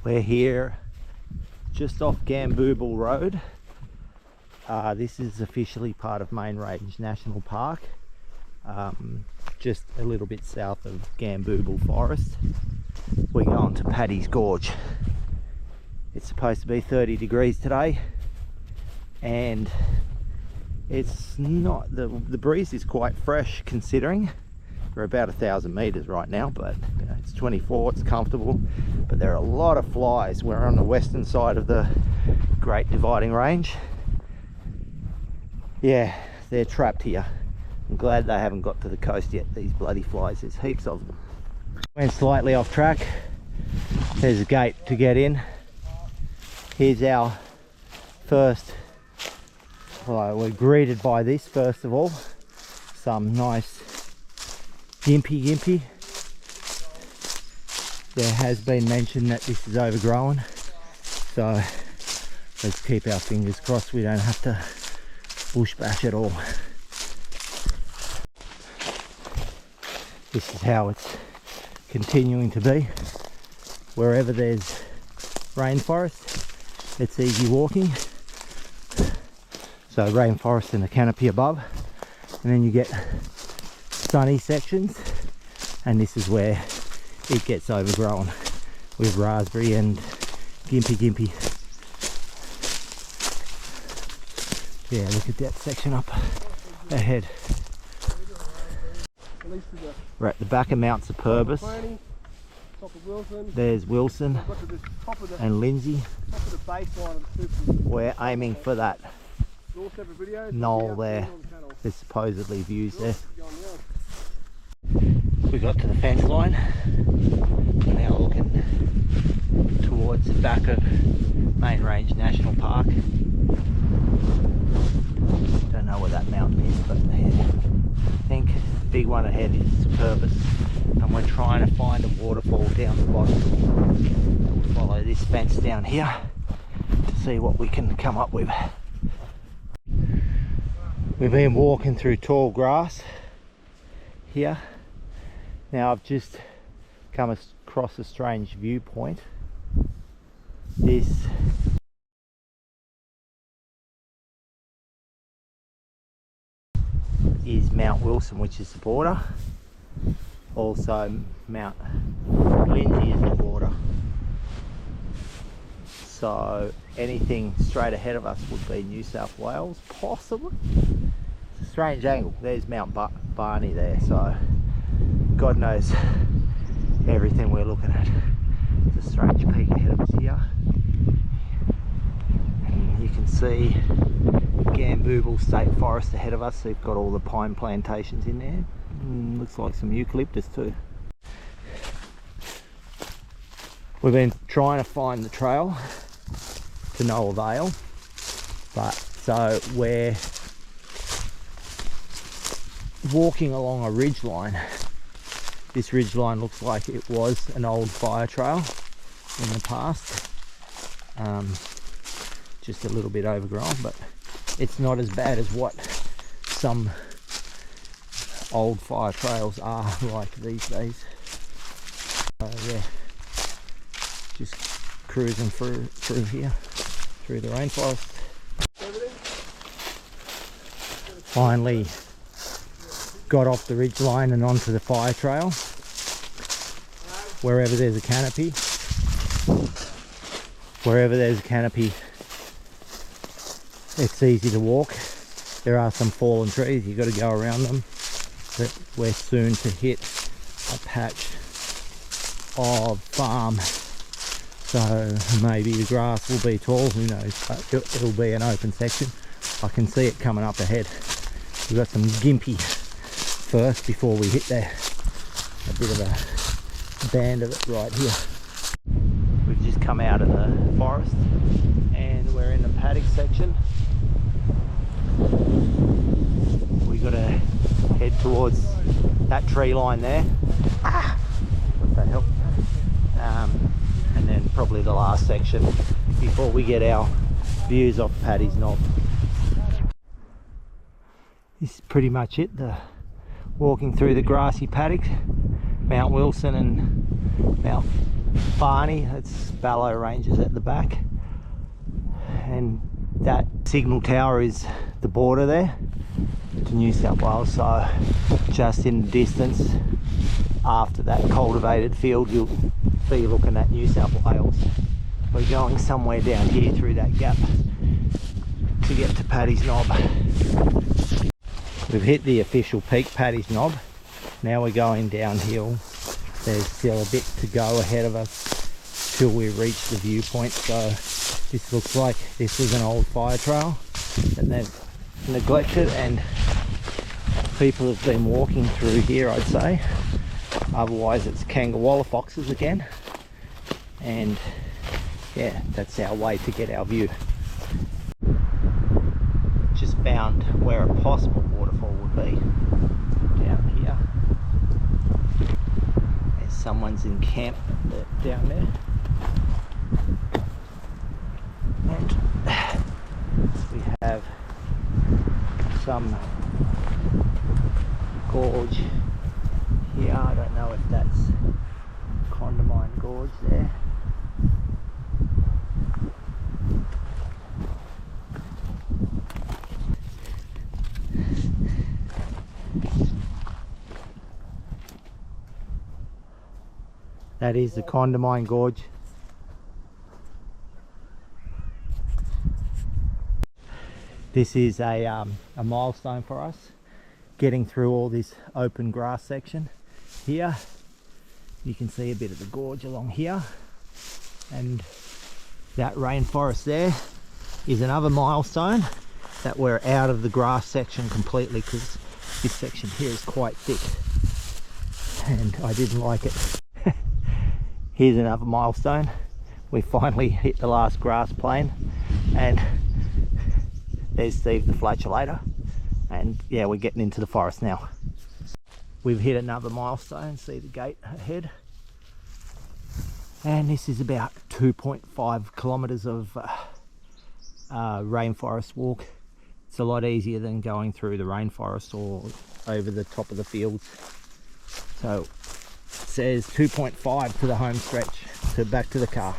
We're here just off Gambubal Rd. This is officially part of Main Range National Park, just a little bit south of Gambubal Forest. We're going to Paddys Gorge. It's supposed to be 30 degrees today, and it's not, the breeze is quite fresh considering. We're about 1,000 meters right now, but you know, it's 24, it's comfortable, but there are a lot of flies. We're on the western side of the Great Dividing Range. Yeah, they're trapped here. I'm glad they haven't got to the coast yet, these bloody flies. There's heaps of them. Went slightly off track. There's a gate to get in. Here's our first, well, we're greeted by this first of all. Some nice gimpy. There has been mention that this is overgrown, so let's keep our fingers crossed we don't have to bush bash at all. This is how it's continuing to be. Wherever there's rainforest, it's easy walking. So rainforest and the canopy above, and then you get sunny sections, and this is where it gets overgrown with raspberry and gimpy. Yeah, look at that section up ahead. We're at the back of Mount Superbus. There's Wilson and Lindsay. We're aiming for that knoll there. There's supposedly views there. We got to the fence line. We're now looking towards the back of Main Range National Park. Don't know where that mountain is, but I think the big one ahead is Superbus, and we're trying to find a waterfall down the bottom. We'll follow this fence down here to see what we can come up with. We've been walking through tall grass here. Now I've just come across a strange viewpoint. This is Mount Wilson, which is the border. Also Mount Lindsay is the border. So anything straight ahead of us would be New South Wales, possibly. It's a strange angle. There's Mount Barney there, so God knows everything we're looking at. There's a strange peak ahead of us here, and you can see Gambubal State Forest ahead of us. They've got all the pine plantations in there. Looks like some eucalyptus too. We've been trying to find the trail to no avail, but so we're walking along a ridge line. This ridge line looks like it was an old fire trail in the past, just a little bit overgrown, but it's not as bad as what some old fire trails are like these days. Yeah, just cruising through here, through the rainforest. Finally got off the ridge line and onto the fire trail. Wherever there's a canopy, it's easy to walk. There are some fallen trees, you've got to go around them, but we're soon to hit a patch of farm, so maybe the grass will be tall, who knows, but it'll be an open section. I can see it coming up ahead. We've got some gimpy first before we hit there. A bit of a band of it right here. We've just come out of the forest and we're in the paddock section. We got to head towards that tree line there. What the hell? And then probably the last section before we get our views off Paddys Knob. This is pretty much it. Walking through the grassy paddock, Mount Wilson and Mount Barney, that's Ballow Ranges at the back, and that signal tower is the border there to New South Wales. So just in the distance after that cultivated field, you'll be looking at New South Wales. We're going somewhere down here through that gap to get to Paddys Knob. We've hit the official peak, Paddys Knob. Now we're going downhill. There's still a bit to go ahead of us till we reach the viewpoint. So this looks like this was an old fire trail that they've neglected, and people have been walking through here, I'd say. Otherwise it's kangaroo foxes again, and yeah, that's our way to get our view. Just found where a possible waterfall would be down here. There's someone's encamped down there, and we have some gorge here. I don't know if that's Condamine Gorge there. That is the Condamine Gorge. This is a milestone for us, getting through all this open grass section here. You can see a bit of the gorge along here, and that rainforest there is another milestone that we're out of the grass section completely, because this section here is quite thick and I didn't like it. Here's another milestone. We finally hit the last grass plain, and there's Steve the flatulator, and yeah, we're getting into the forest now. We've hit another milestone. See the gate ahead, and this is about 2.5 kilometers of rainforest walk. It's a lot easier than going through the rainforest or over the top of the fields. So it says 2.5 to the home stretch, so back to the car.